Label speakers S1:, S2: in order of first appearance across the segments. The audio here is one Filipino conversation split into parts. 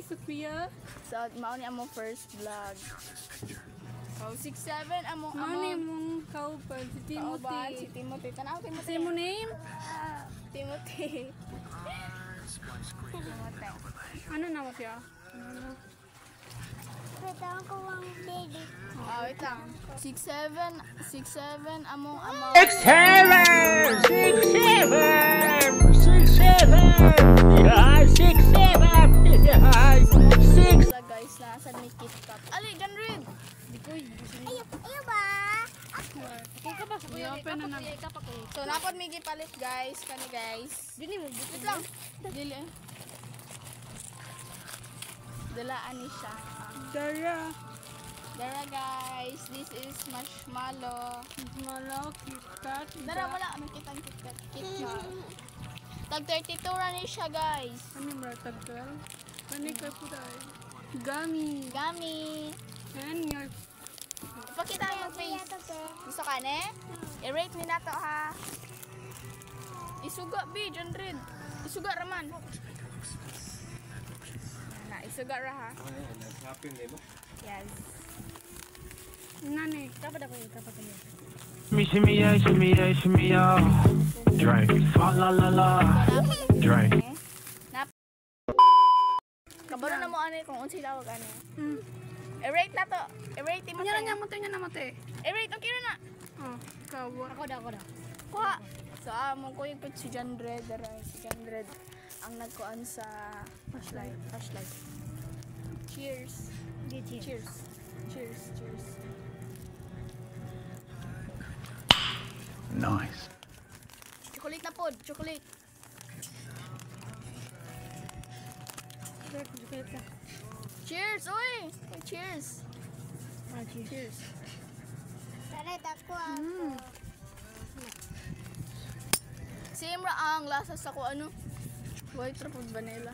S1: Sophia.
S2: So, mao ni among first vlog. Oh, 6-7 among
S1: Ano mong kauban? Si Timothy.
S2: Kauban, si Timothy. Tanaw, Timothy.
S1: Say mo name?
S2: Timothy. Timothy.
S1: Ano na mo siya?
S3: Wait lang ko ang baby.
S2: Ah, wait lang. 6-7 among
S4: 6-7! 6-7! Yeah, 6-7! Yeah, 6!
S2: guys na sa may KitKat. Ali, John Reed!
S3: Ayaw ba?
S2: So, napod may gipalit guys. Kani guys. Dili mo. Wait lang. Dili. Dalaan ni siya.
S1: Dara.
S2: Dara guys. This is marshmallow.
S1: Malo, KitKat.
S2: Dara, wala. May kitang KitKat. KitKat. Tag 32 ra ni siya guys.
S1: Ano ba taggal? Ano ka po dahil? Gummy.
S2: Gummy.
S1: And your...
S2: Ipakita mo face. Gusto ka ne? I-rate ni nato ha. Isuga bi, John Reed. Isuga raman. Na, isuga ra ha. Yes.
S1: Nani?
S4: Shimmy, shimmy, Drink. Fa la la la. Drink.
S2: Kabalo na mo ani kung unsay tawag ani. I-rate na to. I-rate mo.
S1: Nya na mate.
S2: I-rate okay na.
S1: Oh, kawa.
S3: Ako daw.
S2: Kuha. So among ko yung si John Red, si John Red ang nagkuan sa flashlight. Cheers. Cheers.
S4: Nice.
S2: Chocolate na pod, chocolate. Cheers, oy. Cheers. Cheers.
S3: Tara, dako
S2: Same ra ang lasa sa ko ano. White truffle vanilla.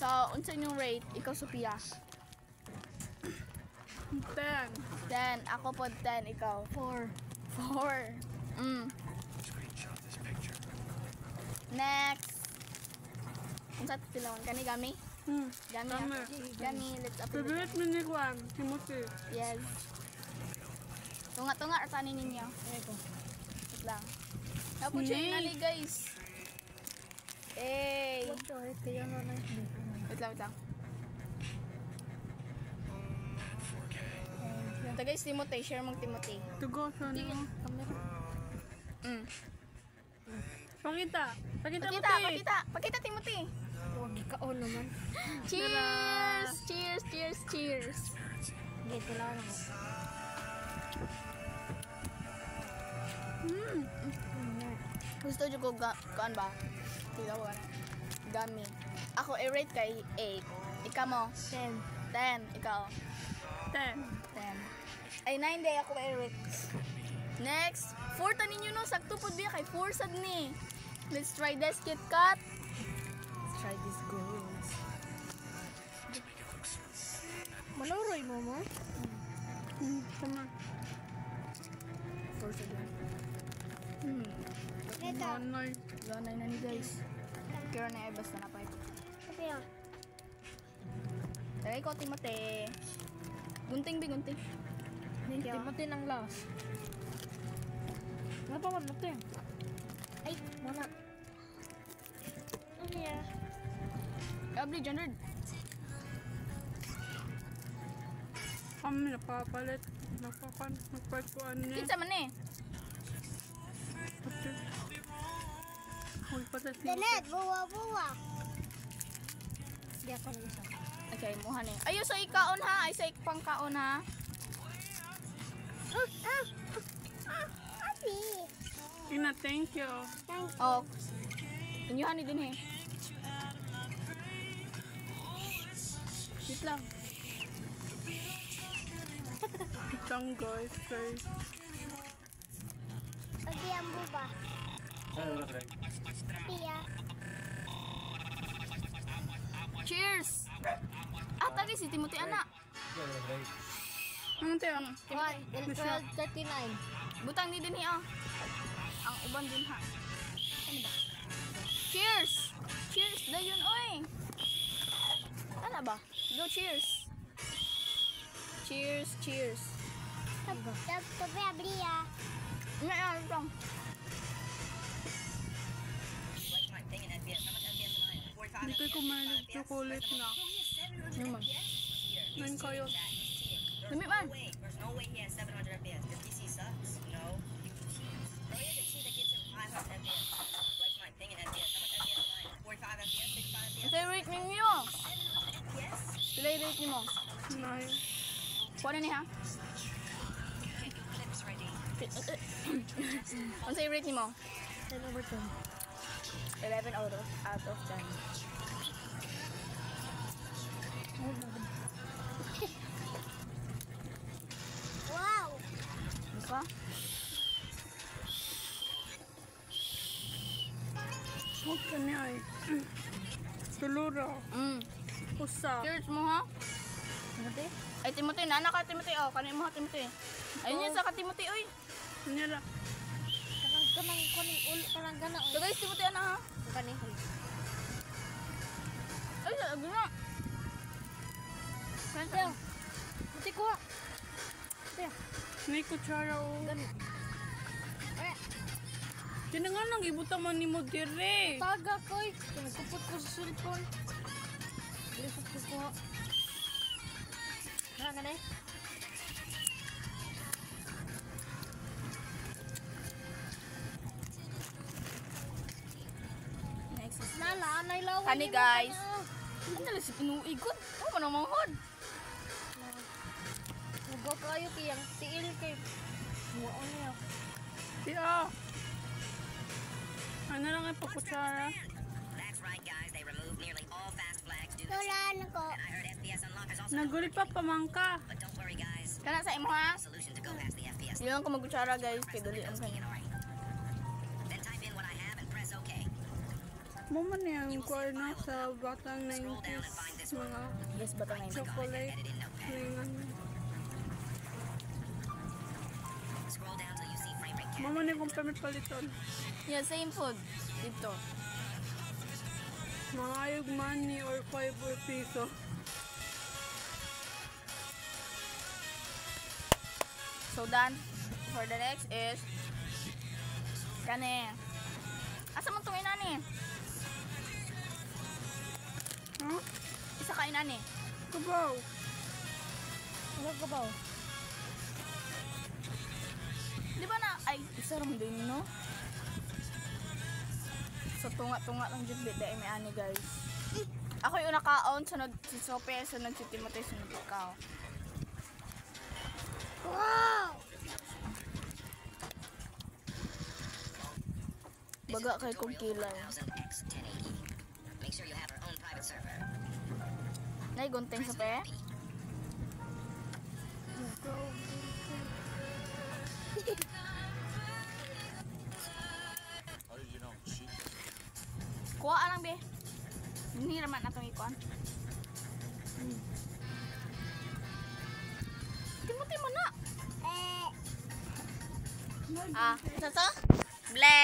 S2: So, unsa yung rate? Ikaw, Sophia.
S1: 10.
S2: 10. Ako po 10. Ikaw. 4. Next. Unsa tilawan? Kani Gami? Gami. Let's up.
S1: Favorite mo ni Juan, Timothy.
S2: Yes. Tunga-tunga ratanin ninyo. Ito. Wait lang. Tapos siya yung nali guys. Hey. Wait lang. Ito guys, Timothy. Share mong Timothy.
S1: Tugo sa ano? Pakita Timothy.
S3: Huwag ikaon naman.
S2: Cheers.
S3: Dito lang ako.
S2: Gusto nyo ko kaan ba? Tilawan. Gummy. Ako i-rate kay 8. Ikaw mo?
S3: 10.
S2: 10. Ikaw?
S1: 10.
S2: 10. Ay, 9 day ako i-rate. Next. 4 ta ninyo no. Sakto po biya kay 4 sad ni. Let's try this KitKat. Let's try this girls.
S3: Maluroy mo?
S1: Tama.
S2: 4 sad yan.
S3: Ito.
S1: Anay.
S2: Ganay na ni guys. Kira na ay basta na pa ito.
S3: Ito yan.
S2: Tagay ko, Timothy. Gunting.
S3: Timothy ng last. Ano pa Timothy? Ay, mama. Ano yan?
S2: Abli, John Reed.
S1: Kami napapalit. Nagpagpuan niya.
S2: Kinsa man eh.
S1: Magpatat niya.
S3: Danet, buwa. Hindi ako nag-isa.
S2: Okay, muha na yun. Ayo sa ikaon ha. Ay sa pangkaon ha.
S3: Happy.
S1: Ina, thank you.
S2: Oh. Inyuhan ni din eh. Wait lang.
S1: Itang guys, guys.
S3: Pati ang buba. Pia.
S2: Cheers! Tagay si Timothy anak.
S1: Ano tayo?
S3: 12:39.
S2: Butang ni din ha. Ang uban din ha. Ano ba? Cheers! Cheers! Dayon oy! Ana ba? Go, cheers. Cheers, cheers.
S3: Tapi abli ya.
S2: Nga, ito.
S1: Hindi kayo kumain ng chocolate na.
S2: Naman.
S1: Ngayon kayo.
S2: Dami man.
S5: There's no way he has 700 FPS. Does PC sucks? No. Bro, he has a cheat that gets him 500 FPS. Like my thing in FPS. How much FPS am I? 45 FPS? 65 FPS?
S2: Ito yung rate ninyo.
S5: Yes.
S2: Pila yung rate mo?
S1: Nine.
S2: Kuha na niya.
S5: Clips ready.
S2: Ano yung rate mo?
S3: 10 over 10.
S2: 11 out of 10.
S3: Wow.
S2: Ano
S1: Huwag ka niya ay. Tulura. Usa.
S2: Cheers mo ha?
S3: Nanti?
S2: Ay, Timothy. Nana ka, Timothy. Oh, kanin mo ha, Timothy. Ayun yun sa ka, Timothy. Uy.
S1: Nila.
S3: Kanang kuning ulo kanang gana.
S2: So guys, Timothy, ano ha?
S3: Kani.
S2: Ay, lagi na.
S3: Teo. Mati ko. Teo.
S1: May kutsara o.
S3: Gani. Ay,
S1: Kaya nga nang ibuta man ni mo dire.
S3: taga koy. Kinagkupot ko sa cellphone. Dili sa ko. Kana gani.
S2: Next is
S3: Nala, anay lawan.
S2: Kani, guys. Ano lang si pinuigot? Oh, manang manghod.
S3: Nugo kayo kiyang tiil kay. Buo niya.
S1: Siya. Ano lang ang pakutsara?
S5: That's right, guys. They removed nearly all fast flags due to
S3: Tulan ko.
S5: and I heard FPS unlock is also
S1: Nagulit pa pamangka.
S5: But don't worry, guys.
S2: Kana sa imo ha?
S5: Solution to go past the FPS.
S2: Hindi lang ko magkutsara guys. Kaya dali ang kanya.
S5: Alright. Then type in what I have and press OK.
S1: Mama niya ang kuha na sa batang
S5: Scroll down and
S1: 90s.
S5: find this one.
S1: Mga
S2: Yes, bata ngayon.
S1: chocolate.
S5: Edit in Notepad.
S1: lingan.
S5: Scroll down till you see frame rate cap.
S1: Mama niya kung permit paliton.
S2: Yeah, same food. Dito.
S1: Mga ayog money or 5 or piso.
S2: So done. For the next is kani. Asa man tong inani?
S1: Huh?
S2: Isa ka inani.
S1: Kabaw.
S3: Ano ko ba?
S2: Di ba na ay isa ram din no? So tunga-tunga lang jud bit dai may ani guys. Ako yung nakaon sunod si Sope, sunod si Timothy, sunod ikaw.
S3: Wow!
S2: Baga kay kong kilay.
S5: 1000X1080. Make sure you have our own private server.
S2: Nay gunteng sa pe. Kuha lang be. Hindi naman atong ikuan. Timothy mo na. Isa to? Ble.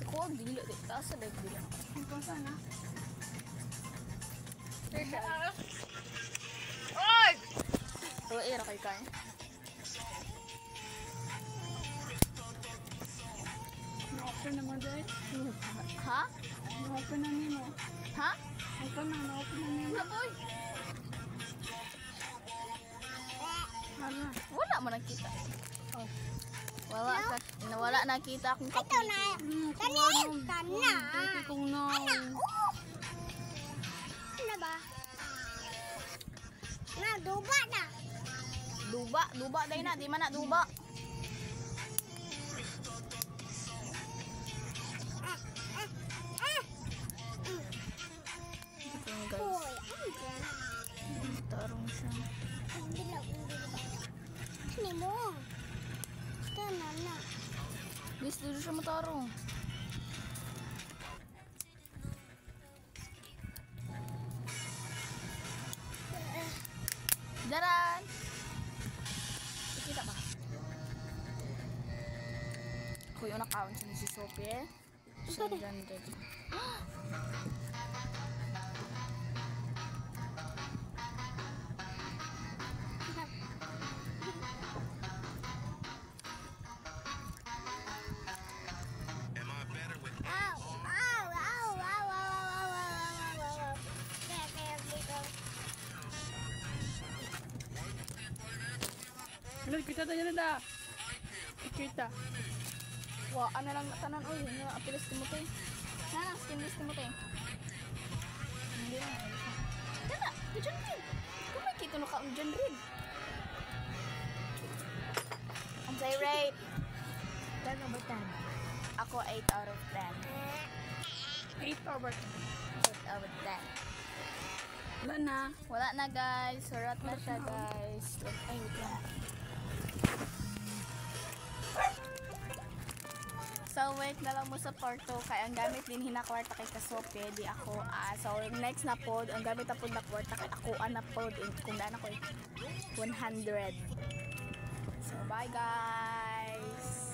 S2: Kuha ang dilo. Taas sa dahil dilo.
S1: Ikaw sana.
S2: Oy! Tuwa ira kayo kain.
S1: Na-open naman dahil.
S2: Ha?
S1: Na-open na nimo.
S2: Ha?
S1: Ito na, na-open na nimo.
S2: Wala boy.
S1: Hala.
S2: Wala mo nakita. Oh. Wala nakita akong
S3: Ito na. Tani! Tana!
S1: Dito kong no.
S3: Ano ba? Na, duba na.
S2: Duba dahil na. Di man na duba. Ito yung guys.
S3: Uy, ano dyan?
S2: Tarong siya.
S3: Ang dilaw, ang dilaw. Ano mo? Ito na.
S2: Guys, dito siya matarong. Daran! Ikita ba? Ako yung account sa si Sophie. So, ganda.
S1: Ano, kita tayo na da. Kita.
S2: Wa, ano lang tanan oy, nga apilis Timothy. Na, skinless Timothy. Hindi na. Kana, diyan rin. Kung may kito no ka diyan rin. Ang say rate.
S3: Gano ba tan?
S2: Ako 8 out of 10.
S1: 8 over.
S2: 8 out of 10.
S1: Wala na.
S2: Wala na guys. Surat na siya guys. Ay, wait lang. So wait na lang mo sa part 2 kay ang gamit din hinakwarta kay Kasope di ako. So next na pod ang gamit na pod na kwarta kay ako na pod kung daan ako 100. So bye guys.